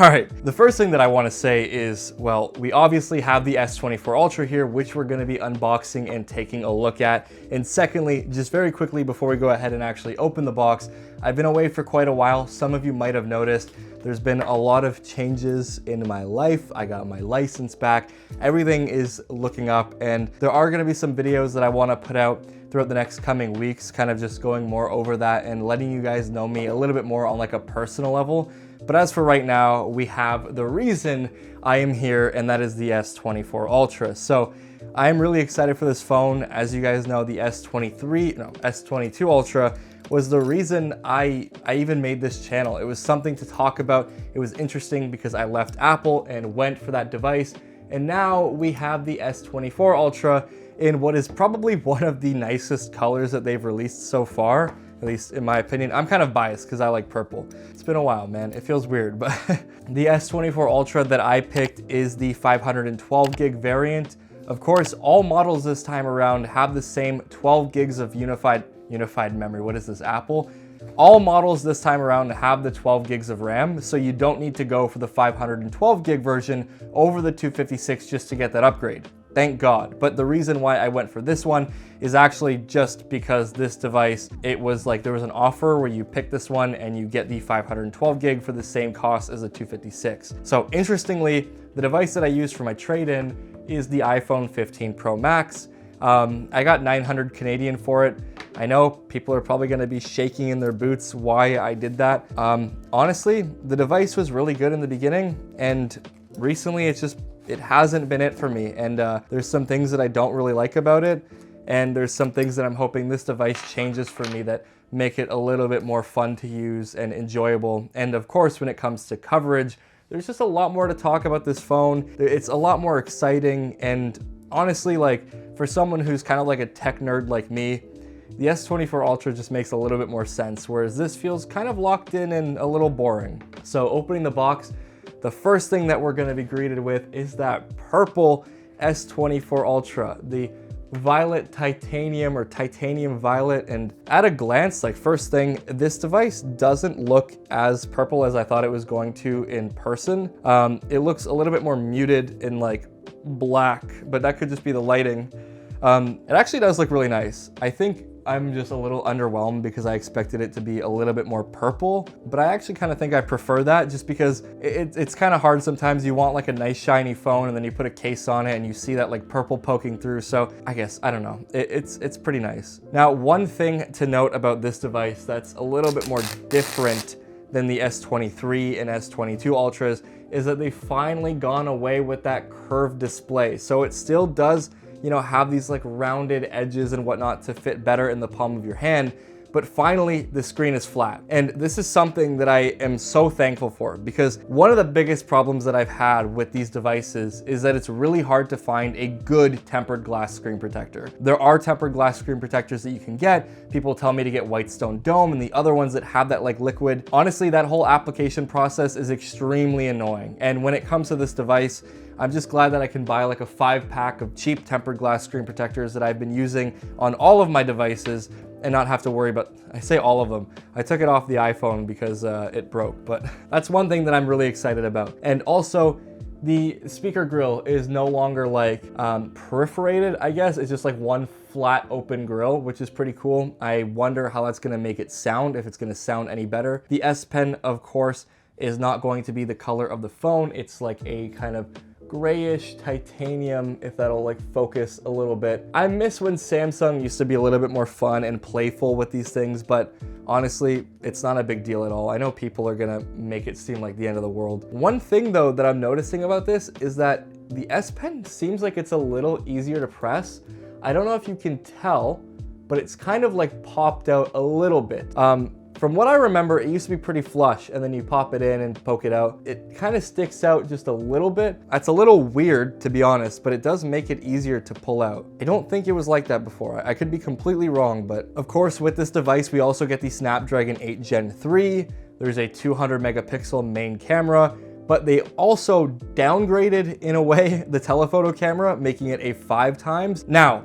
All right, the first thing that I want to say is, well, we obviously have the S24 Ultra here, which we're going to be unboxing and taking a look at. And secondly, just very quickly before we go ahead and actually open the box, I've been away for quite a while. Some of you might have noticed there's been a lot of changes in my life. I got my license back. Everything is looking up, and there are going to be some videos that I want to put out throughout the next coming weeks, kind of just going more over that and letting you guys know me a little bit more on like a personal level. But as for right now, we have the reason I am here, and that is the S24 Ultra. So I am really excited for this phone. As you guys know, the S22 Ultra was the reason I even made this channel. It was something to talk about. It was interesting because I left Apple and went for that device. And now we have the S24 Ultra in what is probably one of the nicest colors that they've released so far, at least in my opinion. I'm kind of biased because I like purple. It's been a while, man. It feels weird, but the S24 Ultra that I picked is the 512 gig variant. Of course, all models this time around have the same 12 gigs of unified memory. What is this, Apple? All models this time around have the 12 gigs of RAM, so you don't need to go for the 512 gig version over the 256 just to get that upgrade. Thank God. But the reason why I went for this one is actually just because this device, it was like there was an offer where you pick this one and you get the 512 gig for the same cost as the 256. So interestingly, the device that I used for my trade-in is the iPhone 15 Pro Max. I got 900 Canadian for it. I know people are probably gonna be shaking in their boots why I did that. Honestly, the device was really good in the beginning, and recently it hasn't been it for me. And there's some things that I don't really like about it, and there's some things that I'm hoping this device changes for me that make it a little bit more fun to use and enjoyable. And of course, when it comes to coverage, there's just a lot more to talk about this phone. It's a lot more exciting, and honestly, like for someone who's kind of like a tech nerd like me, the S24 Ultra just makes a little bit more sense, whereas this feels kind of locked in and a little boring. So opening the box, the first thing that we're gonna be greeted with is that purple S24 Ultra, the violet titanium or titanium violet. And at a glance, like first thing, this device doesn't look as purple as I thought it was going to in person. It looks a little bit more muted in like black, but that could just be the lighting. It actually does look really nice. I think I'm just a little underwhelmed because I expected it to be a little bit more purple, but I actually kind of think I prefer that just because it's kind of hard sometimes. You want like a nice shiny phone and then you put a case on it and you see that like purple poking through. So I guess, I don't know, it's pretty nice. Now, one thing to note about this device that's a little bit more different than the S23 and S22 Ultras is that they've finally gone away with that curved display. So it still does, you know, have these like rounded edges and whatnot to fit better in the palm of your hand, but finally the screen is flat. And this is something that I am so thankful for, because one of the biggest problems that I've had with these devices is that it's really hard to find a good tempered glass screen protector. There are tempered glass screen protectors that you can get. People tell me to get Whitestone Dome and the other ones that have that like liquid. Honestly, that whole application process is extremely annoying. And when it comes to this device, I'm just glad that I can buy like a 5-pack of cheap tempered glass screen protectors that I've been using on all of my devices and not have to worry about, I say all of them. I took it off the iPhone because it broke, but that's one thing that I'm really excited about. And also, the speaker grill is no longer like perforated, I guess. It's just like one flat open grill, which is pretty cool. I wonder how that's gonna make it sound, if it's gonna sound any better. The S Pen, of course, is not going to be the color of the phone. It's like a kind of grayish titanium, if that'll like focus a little bit. I miss when Samsung used to be a little bit more fun and playful with these things, but honestly, it's not a big deal at all. I know people are gonna make it seem like the end of the world. One thing though that I'm noticing about this is that the S Pen seems like it's a little easier to press. I don't know if you can tell, but it's kind of like popped out a little bit. From what I remember, it used to be pretty flush, and then you pop it in and poke it out. It kind of sticks out just a little bit. That's a little weird, to be honest, but it does make it easier to pull out. I don't think it was like that before. I could be completely wrong, but of course, with this device, we also get the Snapdragon 8 Gen 3. There's a 200 megapixel main camera, but they also downgraded, in a way, the telephoto camera, making it a 5 times. Now,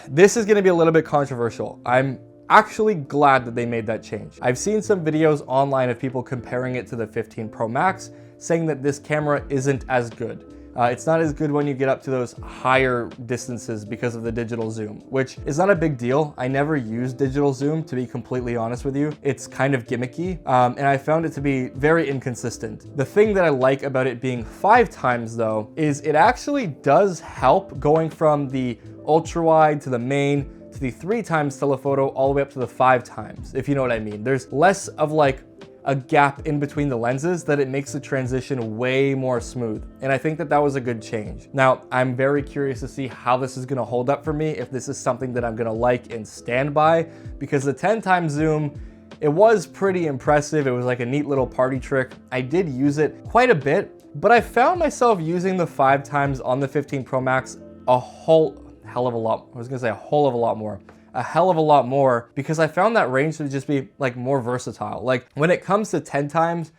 this is gonna be a little bit controversial. I'm actually glad that they made that change. I've seen some videos online of people comparing it to the 15 Pro Max, saying that this camera isn't as good. It's not as good when you get up to those higher distances because of the digital zoom, which is not a big deal. I never use digital zoom, to be completely honest with you. It's kind of gimmicky, and I found it to be very inconsistent. The thing that I like about it being 5 times though, is it actually does help going from the ultra wide to the main to the 3 times telephoto all the way up to the 5 times, if you know what I mean. There's less of like a gap in between the lenses that it makes the transition way more smooth. And I think that that was a good change. Now, I'm very curious to see how this is gonna hold up for me, if this is something that I'm gonna like and stand by, because the 10 times zoom, it was pretty impressive. It was like a neat little party trick. I did use it quite a bit, but I found myself using the 5 times on the 15 Pro Max a whole hell of a lot. I was gonna say a whole of a lot more. A hell of a lot more, because I found that range to just be like more versatile. Like when it comes to 10 times,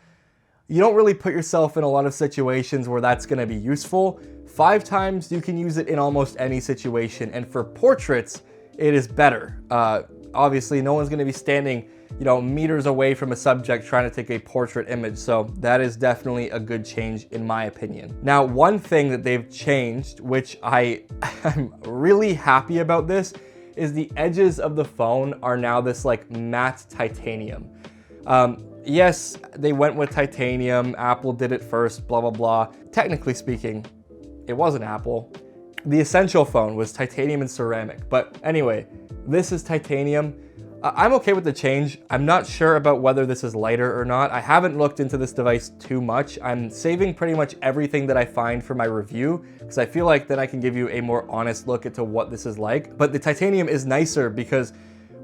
you don't really put yourself in a lot of situations where that's gonna be useful. 5 times, you can use it in almost any situation. And for portraits, it is better. Obviously, no one's gonna be standing, you know, meters away from a subject trying to take a portrait image. So that is definitely a good change in my opinion. Now, one thing that they've changed, which I'm really happy about this, is the edges of the phone are now this like matte titanium. Yes, they went with titanium. Apple did it first, blah, blah, blah. Technically speaking, it wasn't Apple. The Essential phone was titanium and ceramic. But anyway, this is titanium. I'm okay with the change. I'm not sure about whether this is lighter or not. I haven't looked into this device too much. I'm saving pretty much everything that I find for my review, because I feel like then I can give you a more honest look into what this is like. But the titanium is nicer because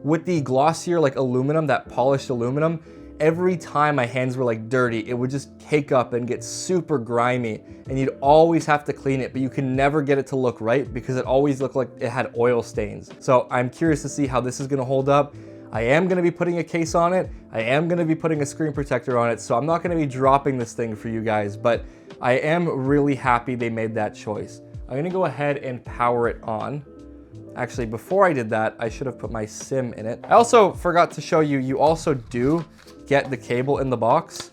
with the glossier like aluminum, that polished aluminum, every time my hands were like dirty, it would just cake up and get super grimy, and you'd always have to clean it, but you can never get it to look right because it always looked like it had oil stains. So I'm curious to see how this is gonna hold up. I am gonna be putting a case on it. I am gonna be putting a screen protector on it, so I'm not gonna be dropping this thing for you guys, but I am really happy they made that choice. I'm gonna go ahead and power it on. Actually, before I did that, I should have put my SIM in it. I also forgot to show you, you also do get the cable in the box.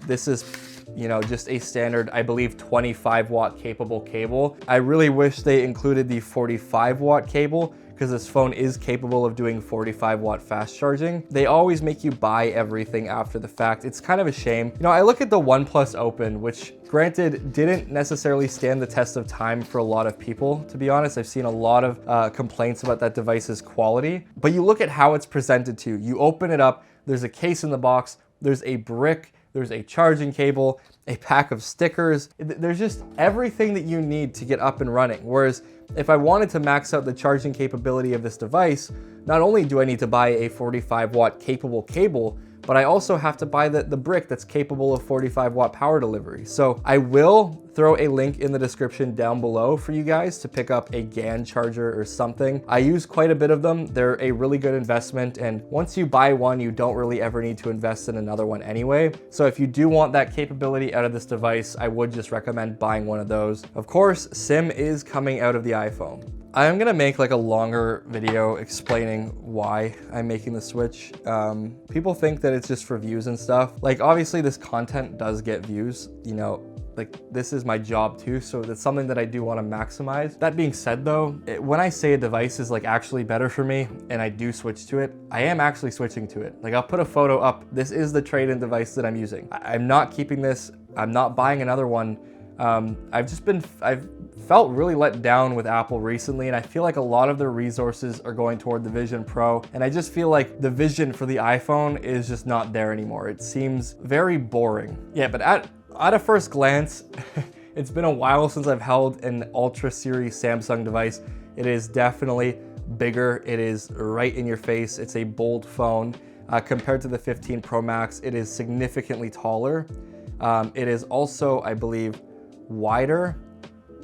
This is, you know, just a standard, I believe, 25 watt capable cable. I really wish they included the 45 watt cable, because this phone is capable of doing 45 watt fast charging. They always make you buy everything after the fact. It's kind of a shame. You know, I look at the OnePlus Open, which granted didn't necessarily stand the test of time for a lot of people, to be honest. I've seen a lot of complaints about that device's quality, but you look at how it's presented to you. You open it up, there's a case in the box, there's a brick, there's a charging cable, a pack of stickers. There's just everything that you need to get up and running. Whereas if I wanted to max out the charging capability of this device, not only do I need to buy a 45 watt capable cable, but I also have to buy the brick that's capable of 45 watt power delivery. So I will throw a link in the description down below for you guys to pick up a GAN charger or something. I use quite a bit of them. They're a really good investment, and once you buy one, you don't really ever need to invest in another one anyway. So if you do want that capability out of this device, I would just recommend buying one of those. Of course, SIM is coming out of the iPhone. I'm gonna make like a longer video explaining why I'm making the switch. People think that it's just for views and stuff. Like obviously this content does get views, you know, like this is my job too, so it's something that I do want to maximize. That being said though, when I say a device is like actually better for me and I do switch to it, I am actually switching to it. Like I'll put a photo up. This is the trade-in device that I'm using. I'm not keeping this. I'm not buying another one. I've felt really let down with Apple recently, and I feel like a lot of their resources are going toward the Vision Pro, and I just feel like the vision for the iPhone is just not there anymore. It seems very boring. Yeah, but at a first glance, it's been a while since I've held an Ultra series Samsung device. It is definitely bigger. It is right in your face. It's a bold phone. Compared to the 15 Pro Max, it is significantly taller. It is also, I believe, wider,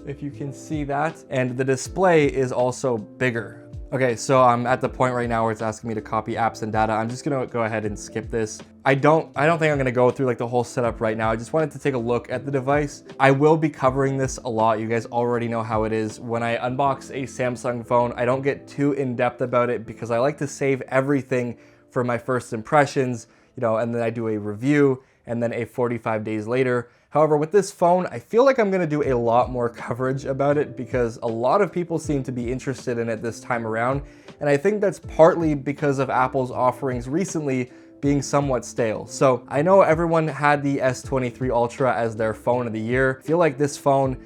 if you can see that. And the display is also bigger. Okay, so I'm at the point right now where it's asking me to copy apps and data. I'm just gonna go ahead and skip this. I don't think I'm gonna go through like the whole setup right now. I just wanted to take a look at the device. I will be covering this a lot. You guys already know how it is. When I unbox a Samsung phone, I don't get too in-depth about it because I like to save everything for my first impressions, you know, and then I do a review and then a 45 days later. However, with this phone, I feel like I'm gonna do a lot more coverage about it because a lot of people seem to be interested in it this time around. And I think that's partly because of Apple's offerings recently being somewhat stale. So I know everyone had the S23 Ultra as their phone of the year. I feel like this phone,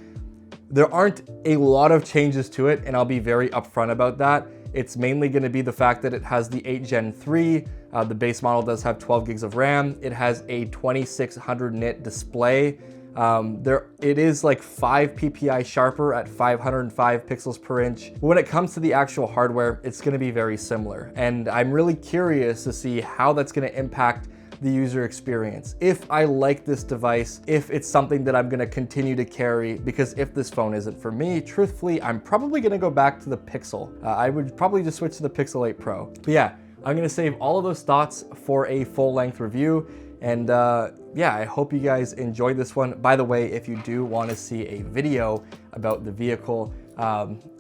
there aren't a lot of changes to it, and I'll be very upfront about that. It's mainly gonna be the fact that it has the 8 Gen 3, the base model does have 12 gigs of RAM, it has a 2600 nit display. It is like 5 ppi sharper at 505 pixels per inch. But when it comes to the actual hardware, it's gonna be very similar. And I'm really curious to see how that's gonna impact the user experience. If I like this device, if it's something that I'm gonna continue to carry, because if this phone isn't for me, truthfully, I'm probably gonna go back to the Pixel. I would probably just switch to the Pixel 8 Pro. But yeah, I'm gonna save all of those thoughts for a full-length review. And yeah, I hope you guys enjoyed this one. By the way, if you do want to see a video about the vehicle,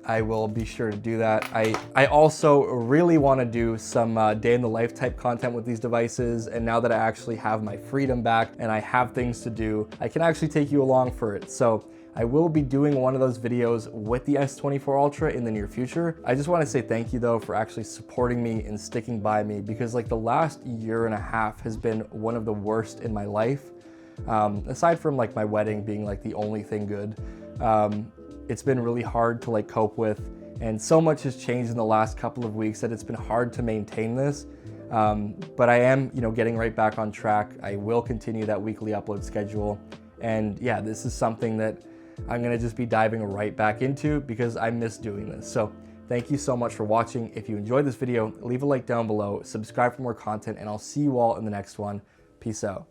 I will be sure to do that. I also really want to do some day in the life type content with these devices. And now that I actually have my freedom back and I have things to do, I can actually take you along for it. So I will be doing one of those videos with the S24 Ultra in the near future. I just want to say thank you though for actually supporting me and sticking by me, because like the last year and a half has been one of the worst in my life. Aside from like my wedding being like the only thing good, it's been really hard to like cope with, and so much has changed in the last couple of weeks that it's been hard to maintain this. But I am, getting right back on track. I will continue that weekly upload schedule. And yeah, this is something that I'm gonna just be diving right back into because I miss doing this. So thank you so much for watching. If you enjoyed this video, leave a like down below, subscribe for more content, and I'll see you all in the next one. Peace out.